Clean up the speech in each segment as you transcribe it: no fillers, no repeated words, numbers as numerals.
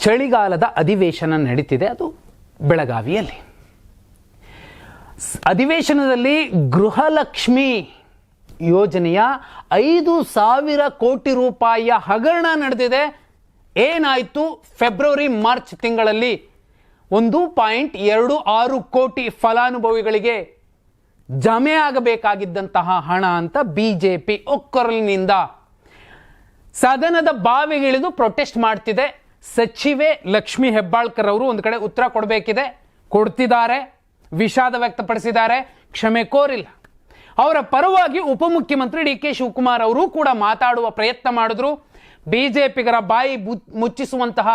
ಚಳಿಗಾಲದ ಅಧಿವೇಶನ ನಡೀತಿದೆ, ಅದು ಬೆಳಗಾವಿಯಲ್ಲಿ. ಅಧಿವೇಶನದಲ್ಲಿ ಗೃಹಲಕ್ಷ್ಮಿ ಯೋಜನೆಯ 5,000 ಕೋಟಿ ರೂಪಾಯಿಯ ಹಗರಣ ನಡೆದಿದೆ. ಏನಾಯಿತು? ಫೆಬ್ರವರಿ ಮಾರ್ಚ್ ತಿಂಗಳಲ್ಲಿ 1.26 ಕೋಟಿ ಫಲಾನುಭವಿಗಳಿಗೆ ಜಮೆ ಆಗಬೇಕಾಗಿದ್ದಂತಹ ಹಣ ಅಂತ ಬಿಜೆಪಿ ಒಕ್ಕೊರಲಿನಿಂದ ಸದನದ ಬಾವಿಗಿಳಿದು ಪ್ರೊಟೆಸ್ಟ್ ಮಾಡ್ತಿದೆ. ಸಚಿವೆ ಲಕ್ಷ್ಮಿ ಹೆಬ್ಬಾಳ್ಕರ್ ಅವರು ಒಂದು ಕಡೆ ಉತ್ತರ ಕೊಡಬೇಕಿದೆ, ಕೊಡ್ತಿದ್ದಾರೆ, ವಿಷಾದ ವ್ಯಕ್ತಪಡಿಸಿದ್ದಾರೆ, ಕ್ಷಮೆ ಕೋರಿಲ್ಲ. ಅವರ ಪರವಾಗಿ ಉಪಮುಖ್ಯಮಂತ್ರಿ ಡಿ ಕೆ ಶಿವಕುಮಾರ್ ಅವರು ಕೂಡ ಮಾತಾಡುವ ಪ್ರಯತ್ನ ಮಾಡಿದ್ರು. ಬಿಜೆಪಿಗರ ಬಾಯಿ ಮುಚ್ಚಿಸುವಂತಹ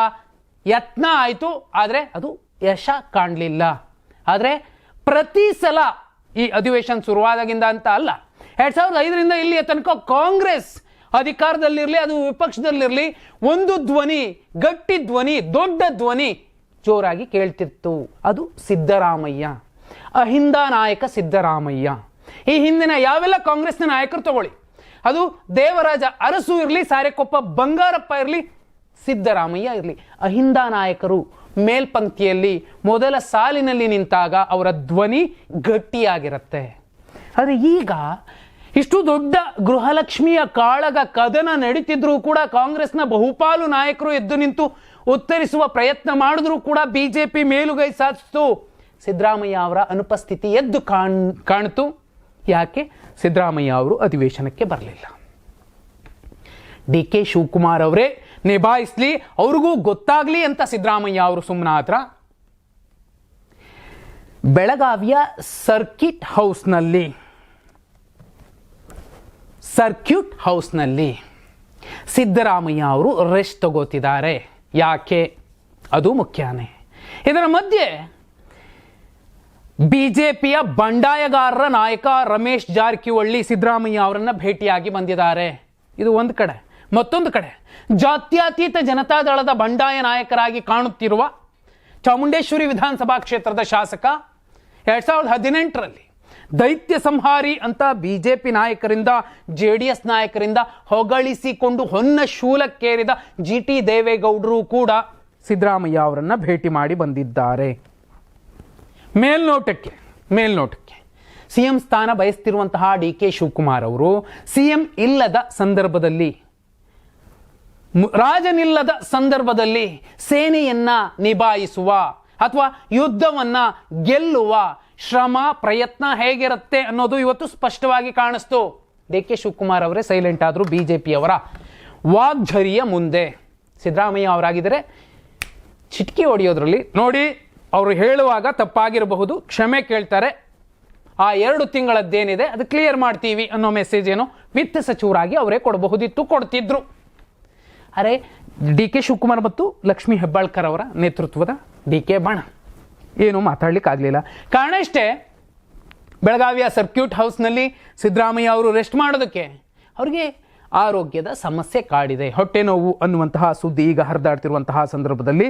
ಯತ್ನ ಆಯಿತು, ಆದರೆ ಅದು ಯಶ ಕಾಣಲಿಲ್ಲ. ಆದರೆ ಪ್ರತಿ ಸಲ ಈ ಅಧಿವೇಶನ ಶುರುವಾದಾಗಿಂದ ಅಂತ ಅಲ್ಲ, 2005ರಿಂದ ಇಲ್ಲಿಯ ತನಕ ಕಾಂಗ್ರೆಸ್ ಅಧಿಕಾರದಲ್ಲಿರಲಿ, ಅದು ವಿಪಕ್ಷದಲ್ಲಿರಲಿ, ಒಂದು ಧ್ವನಿ, ಗಟ್ಟಿ ಧ್ವನಿ, ದೊಡ್ಡ ಧ್ವನಿ ಜೋರಾಗಿ ಕೇಳ್ತಿತ್ತು. ಅದು ಸಿದ್ದರಾಮಯ್ಯ, ಅಹಿಂದ ನಾಯಕ ಸಿದ್ದರಾಮಯ್ಯ. ಈ ಹಿಂದಿನ ಯಾವೆಲ್ಲ ಕಾಂಗ್ರೆಸ್ನ ನಾಯಕರು ತಗೊಳ್ಳಿ, ಅದು ದೇವರಾಜ ಅರಸು ಇರಲಿ, ಸಾರೆಕೊಪ್ಪ ಬಂಗಾರಪ್ಪ ಇರಲಿ, ಸಿದ್ದರಾಮಯ್ಯ ಇರಲಿ, ಅಹಿಂದ ನಾಯಕರು ಮೇಲ್ಪಂಕ್ತಿಯಲ್ಲಿ ಮೊದಲ ಸಾಲಿನಲ್ಲಿ ನಿಂತಾಗ ಅವರ ಧ್ವನಿ ಗಟ್ಟಿಯಾಗಿರುತ್ತೆ. ಆದರೆ ಈಗ ಇಷ್ಟು ದೊಡ್ಡ ಗೃಹಲಕ್ಷ್ಮಿಯ ಕಾಳಗ ಕದನ ನಡೀತಿದ್ರೂ ಕೂಡ ಕಾಂಗ್ರೆಸ್ನ ಬಹುಪಾಲು ನಾಯಕರು ಎದ್ದು ನಿಂತು ಉತ್ತರಿಸುವ ಪ್ರಯತ್ನ ಮಾಡಿದ್ರೂ ಕೂಡ ಬಿಜೆಪಿ ಮೇಲುಗೈ ಸಾಧಿಸಿತು. ಸಿದ್ದರಾಮಯ್ಯ ಅವರ ಅನುಪಸ್ಥಿತಿ ಎದ್ದು ಕಾಣಿತು. ಯಾಕೆ? ಸಿದ್ದರಾಮಯ್ಯ ಅವರು ಅಧಿವೇಶನಕ್ಕೆ ಬರಲಿಲ್ಲ. ಡಿ ಕೆ ಶಿವಕುಮಾರ್ ಅವರೇ ನಿಭಾಯಿಸಲಿ, ಅವ್ರಿಗೂ ಗೊತ್ತಾಗ್ಲಿ ಅಂತ ಸಿದ್ದರಾಮಯ್ಯ ಅವರು ಸುಮ್ಮನಾದ್ರ. ಬೆಳಗಾವಿಯ ಸರ್ಕ್ಯೂಟ್ ಹೌಸ್ನಲ್ಲಿ ಸಿದ್ದರಾಮಯ್ಯ ಅವರು ರೆಸ್ಟ್ ತಗೋತಿದ್ದಾರೆ. ಯಾಕೆ? ಅದು ಮುಖ್ಯನೇ. ಇದರ ಮಧ್ಯೆ ಬಿಜೆಪಿಯ ಬಂಡಾಯಗಾರರ ನಾಯಕ ರಮೇಶ್ ಜಾರಕಿಹೊಳಿ ಸಿದ್ದರಾಮಯ್ಯ ಅವರನ್ನ ಭೇಟಿಯಾಗಿ ಬಂದಿದ್ದಾರೆ. ಇದು ಒಂದು ಕಡೆ. ಮತ್ತೊಂದು ಕಡೆ ಜಾತ್ಯತೀತ ಜನತಾದಳದ ಬಂಡಾಯ ನಾಯಕರಾಗಿ ಕಾಣುತ್ತಿರುವ ಚಾಮುಂಡೇಶ್ವರಿ ವಿಧಾನಸಭಾ ಕ್ಷೇತ್ರದ ಶಾಸಕ 2018ರಲ್ಲಿ ದೈತ್ಯ ಸಂಹಾರಿ ಅಂತ ಬಿಜೆಪಿ ನಾಯಕರಿಂದ, ಜೆಡಿಎಸ್ ನಾಯಕರಿಂದ ಹೊಗಳಿಸಿಕೊಂಡು ಹೊನ್ನ ಶೂಲಕ್ಕೇರಿದ GT ದೇವೇಗೌಡರು ಕೂಡ ಸಿದ್ದರಾಮಯ್ಯ ಅವರನ್ನ ಭೇಟಿ ಮಾಡಿ ಬಂದಿದ್ದಾರೆ. ಮೇಲ್ನೋಟಕ್ಕೆ ಸಿಎಂ ಸ್ಥಾನ ಬಯಸ್ತಿರುವಂತಹ ಡಿ ಕೆ ಶಿವಕುಮಾರ್ ಅವರು ಸಿಎಂ ಇಲ್ಲದ ಸಂದರ್ಭದಲ್ಲಿ, ರಾಜನಿಲ್ಲದ ಸಂದರ್ಭದಲ್ಲಿ ಸೇನೆಯನ್ನ ನಿಭಾಯಿಸುವ ಅಥವಾ ಯುದ್ಧವನ್ನ ಗೆಲ್ಲುವ ಶ್ರಮ ಪ್ರಯತ್ನ ಹೇಗಿರುತ್ತೆ ಅನ್ನೋದು ಇವತ್ತು ಸ್ಪಷ್ಟವಾಗಿ ಕಾಣಿಸ್ತು. ಡಿ ಕೆ ಶಿವಕುಮಾರ್ ಅವರೇ ಸೈಲೆಂಟ್ ಆದರೂ ಬಿಜೆಪಿಯವರ ವಾಗ್ಝರಿಯ ಮುಂದೆ. ಸಿದ್ದರಾಮಯ್ಯ ಅವರಾಗಿದ್ದರೆ ಚಿಟಕಿ ಹೊಡೆಯೋದ್ರಲ್ಲಿ ನೋಡಿ, ಅವರು ಹೇಳುವಾಗ ತಪ್ಪಾಗಿರಬಹುದು, ಕ್ಷಮೆ ಕೇಳ್ತಾರೆ, ಆ 2 ತಿಂಗಳದ್ದೇನಿದೆ ಅದು ಕ್ಲಿಯರ್ ಮಾಡ್ತೀವಿ ಅನ್ನೋ ಮೆಸೇಜ್ ಏನೋ ವಿತ್ತ ಸಚಿವರಾಗಿ ಅವರೇ ಕೊಡಬಹುದಿತ್ತು, ಕೊಡ್ತಿದ್ರು. ಅರೆ ಡಿ ಕೆ ಶಿವಕುಮಾರ್ ಮತ್ತು ಲಕ್ಷ್ಮಿ ಹೆಬ್ಬಾಳ್ಕರ್ ಅವರ ನೇತೃತ್ವದ ಡಿ ಕೆ ಬಾಣ ಏನು ಮಾತಾಡ್ಲಿಕ್ಕೆ ಆಗಲಿಲ್ಲ. ಕಾರಣ ಇಷ್ಟೇ, ಬೆಳಗಾವಿಯ ಸರ್ಕ್ಯೂಟ್ ಹೌಸ್ನಲ್ಲಿ ಸಿದ್ದರಾಮಯ್ಯ ಅವರು ರೆಸ್ಟ್ ಮಾಡೋದಕ್ಕೆ ಅವರಿಗೆ ಆರೋಗ್ಯದ ಸಮಸ್ಯೆ ಕಾಡಿದೆ, ಹೊಟ್ಟೆ ನೋವು ಅನ್ನುವಂತಹ ಸುದ್ದಿ ಈಗ ಹರಿದಾಡ್ತಿರುವಂತಹ ಸಂದರ್ಭದಲ್ಲಿ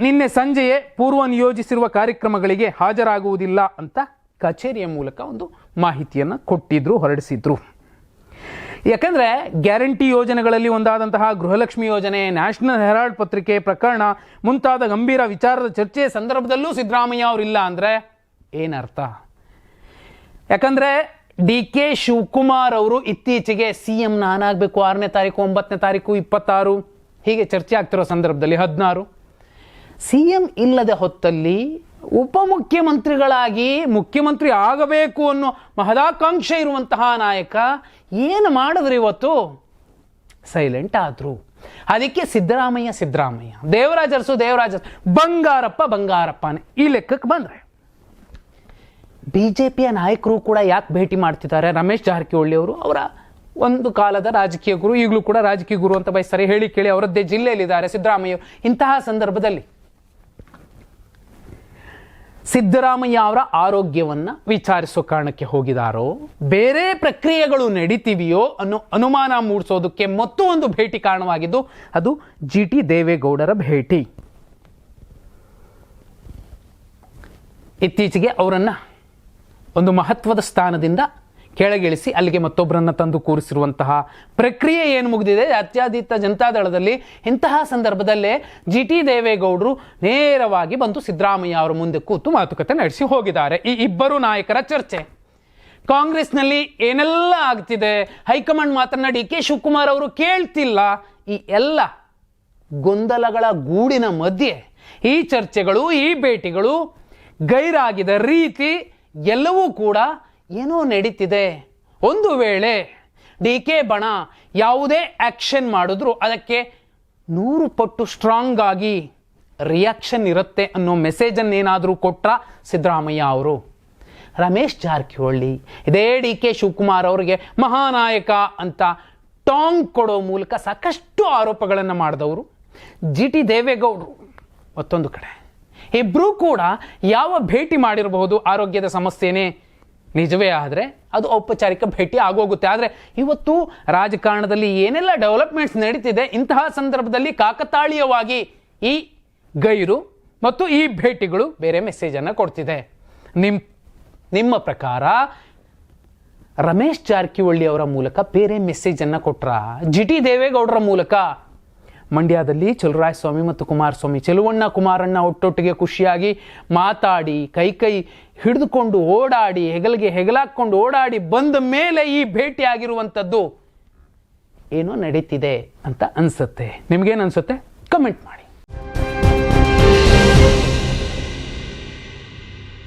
ನಿನ್ನೆ ಸಂಜೆಯೇ ಪೂರ್ವ ನಿಯೋಜಿಸಿರುವ ಕಾರ್ಯಕ್ರಮಗಳಿಗೆ ಹಾಜರಾಗುವುದಿಲ್ಲ ಅಂತ ಕಚೇರಿಯ ಮೂಲಕ ಒಂದು ಮಾಹಿತಿಯನ್ನು ಹೊರಡಿಸಿದ್ರು. ಯಾಕಂದರೆ ಗ್ಯಾರಂಟಿ ಯೋಜನೆಗಳಲ್ಲಿ ಒಂದಾದಂತಹ ಗೃಹಲಕ್ಷ್ಮಿ ಯೋಜನೆ, ನ್ಯಾಷನಲ್ ಹೆರಾಲ್ಡ್ ಪತ್ರಿಕೆ ಪ್ರಕರಣ ಮುಂತಾದ ಗಂಭೀರ ವಿಚಾರದ ಚರ್ಚೆಯ ಸಂದರ್ಭದಲ್ಲೂ ಸಿದ್ದರಾಮಯ್ಯ ಅವರಿಲ್ಲ ಅಂದರೆ ಏನರ್ಥ? ಯಾಕಂದರೆ ಡಿ ಕೆ ಶಿವಕುಮಾರ್ ಅವರು ಇತ್ತೀಚೆಗೆ CM ನಾನಾಗಬೇಕು, 6ನೇ ತಾರೀಕು, 9ನೇ ತಾರೀಕು, 26 ಹೀಗೆ ಚರ್ಚೆ ಆಗ್ತಿರೋ ಸಂದರ್ಭದಲ್ಲಿ 16 CM ಇಲ್ಲದ ಹೊತ್ತಲ್ಲಿ ಉಪಮುಖ್ಯಮಂತ್ರಿಗಳಾಗಿ ಮುಖ್ಯಮಂತ್ರಿ ಆಗಬೇಕು ಅನ್ನೋ ಮಹದಾಕಾಂಕ್ಷೆ ಇರುವಂತಹ ನಾಯಕ ಏನು ಮಾಡಿದ್ರು? ಇವತ್ತು ಸೈಲೆಂಟ್ ಆದ್ರು. ಅದಕ್ಕೆ ಸಿದ್ದರಾಮಯ್ಯ ದೇವರಾಜ ಅರಸು ಬಂಗಾರಪ್ಪನೇ ಈ ಲೆಕ್ಕಕ್ಕೆ ಬಂದ್ರೆ ಬಿಜೆಪಿಯ ನಾಯಕರು ಕೂಡ ಯಾಕೆ ಭೇಟಿ ಮಾಡ್ತಿದ್ದಾರೆ? ರಮೇಶ್ ಜಾರಕಿಹೊಳಿ ಅವರು ಅವರ ಒಂದು ಕಾಲದ ರಾಜಕೀಯ ಗುರು, ಈಗಲೂ ಕೂಡ ರಾಜಕೀಯ ಗುರು ಅಂತ ಬಯಸ್ತಾರೆ, ಹೇಳಿ ಕೇಳಿ ಅವರದ್ದೇ ಜಿಲ್ಲೆಯಲ್ಲಿದ್ದಾರೆ ಸಿದ್ದರಾಮಯ್ಯ. ಇಂತಹ ಸಂದರ್ಭದಲ್ಲಿ ಸಿದ್ದರಾಮಯ್ಯ ಅವರ ಆರೋಗ್ಯವನ್ನ ವಿಚಾರಿಸೋ ಕಾರಣಕ್ಕೆ ಹೋಗಿದಾರೋ, ಬೇರೆ ಪ್ರಕ್ರಿಯೆಗಳು ನಡೀತಿವೆಯೋ ಅನ್ನೋ ಅನುಮಾನ ಮೂಡಿಸೋದಕ್ಕೆ ಮತ್ತೊಂದು ಭೇಟಿ ಕಾರಣವಾಗಿದ್ದು ಅದು GT ದೇವೇಗೌಡರ ಭೇಟಿ. ಇತ್ತೀಚೆಗೆ ಅವರನ್ನ ಒಂದು ಮಹತ್ವದ ಸ್ಥಾನದಿಂದ ಕೆಳಗಿಳಿಸಿ ಅಲ್ಲಿಗೆ ಮತ್ತೊಬ್ಬರನ್ನು ತಂದು ಕೂರಿಸಿರುವಂತಹ ಪ್ರಕ್ರಿಯೆ ಏನು ಮುಗಿದಿದೆ ಜಾತ್ಯತೀತ ಜನತಾದಳದಲ್ಲಿ. ಇಂತಹ ಸಂದರ್ಭದಲ್ಲೇ ಜಿ ಟಿ ದೇವೇಗೌಡರು ನೇರವಾಗಿ ಬಂದು ಸಿದ್ದರಾಮಯ್ಯ ಅವರ ಮುಂದೆ ಕೂತು ಮಾತುಕತೆ ನಡೆಸಿ ಹೋಗಿದ್ದಾರೆ. ಈ ಇಬ್ಬರು ನಾಯಕರ ಚರ್ಚೆ ಕಾಂಗ್ರೆಸ್ನಲ್ಲಿ ಏನೆಲ್ಲ ಆಗ್ತಿದೆ, ಹೈಕಮಾಂಡ್ ಮಾತನ್ನ ಡಿ ಕೆ ಶಿವಕುಮಾರ್ ಅವರು ಕೇಳ್ತಿಲ್ಲ, ಈ ಎಲ್ಲ ಗೊಂದಲಗಳ ಗೂಡಿನ ಮಧ್ಯೆ ಈ ಚರ್ಚೆಗಳು, ಈ ಭೇಟಿಗಳು, ಗೈರಾಗಿದ ರೀತಿ ಎಲ್ಲವೂ ಕೂಡ ಏನೋ ನಡೀತಿದೆ. ಒಂದು ವೇಳೆ ಡಿ ಕೆ ಬಣ ಯಾವುದೇ ಆಕ್ಷನ್ ಮಾಡಿದ್ರು ಅದಕ್ಕೆ 100 ಪಟ್ಟು ಸ್ಟ್ರಾಂಗ್ ಆಗಿ ರಿಯಾಕ್ಷನ್ ಇರುತ್ತೆ ಅನ್ನೋ ಮೆಸೇಜನ್ನೇನಾದರೂ ಕೊಟ್ರ ಸಿದ್ದರಾಮಯ್ಯ ಅವರು. ರಮೇಶ್ ಜಾರಕಿಹೊಳಿ ಇದೇ ಡಿ ಕೆ ಶಿವಕುಮಾರ್ ಅವರಿಗೆ ಮಹಾನಾಯಕ ಅಂತ ಟಾಂಗ್ ಕೊಡೋ ಮೂಲಕ ಸಾಕಷ್ಟು ಆರೋಪಗಳನ್ನು ಮಾಡಿದವರು. ಜಿ ಟಿ ದೇವೇಗೌಡರು ಮತ್ತೊಂದು ಕಡೆ. ಇಬ್ಬರೂ ಕೂಡ ಯಾವ ಭೇಟಿ ಮಾಡಿರಬಹುದು, ಆರೋಗ್ಯದ ಸಮಸ್ಯೆನೇ ನಿಜವೇ ಆದರೆ ಅದು ಔಪಚಾರಿಕ ಭೇಟಿ ಆಗೋಗುತ್ತೆ. ಆದರೆ ಇವತ್ತು ರಾಜಕಾರಣದಲ್ಲಿ ಏನೆಲ್ಲ ಡೆವಲಪ್ಮೆಂಟ್ಸ್ ನಡೀತಿದೆ, ಇಂತಹ ಸಂದರ್ಭದಲ್ಲಿ ಕಾಕತಾಳೀಯವಾಗಿ ಈ ಗೈರು ಮತ್ತು ಈ ಭೇಟಿಗಳು ಬೇರೆ ಮೆಸೇಜನ್ನು ಕೊಡ್ತಿದೆ. ನಿಮ್ಮ ಪ್ರಕಾರ ರಮೇಶ್ ಜಾರಕಿಹೊಳಿ ಅವರ ಮೂಲಕ ಬೇರೆ ಮೆಸೇಜನ್ನು ಕೊಟ್ರ, ಜಿ ಟಿ ದೇವೇಗೌಡರ ಮೂಲಕ ಮಂಡ್ಯದಲ್ಲಿ ಚಲುವರಾಯಸ್ವಾಮಿ ಮತ್ತು ಕುಮಾರಸ್ವಾಮಿ, ಚೆಲುವಣ್ಣ ಕುಮಾರಣ್ಣ ಒಟ್ಟೊಟ್ಟಿಗೆ ಖುಷಿಯಾಗಿ ಮಾತಾಡಿ ಕೈ ಹಿಡಿದುಕೊಂಡು ಓಡಾಡಿ ಹೆಗಲಿಗೆ ಹೆಗಲಾಕೊಂಡು ಓಡಾಡಿ ಬಂದ ಮೇಲೆ ಈ ಭೇಟಿ ಆಗಿರುವಂಥದ್ದು ಏನೋ ನಡೀತಿದೆ ಅಂತ ಅನ್ಸುತ್ತೆ. ನಿಮ್ಗೇನು ಅನ್ಸುತ್ತೆ? ಕಮೆಂಟ್ ಮಾಡಿ.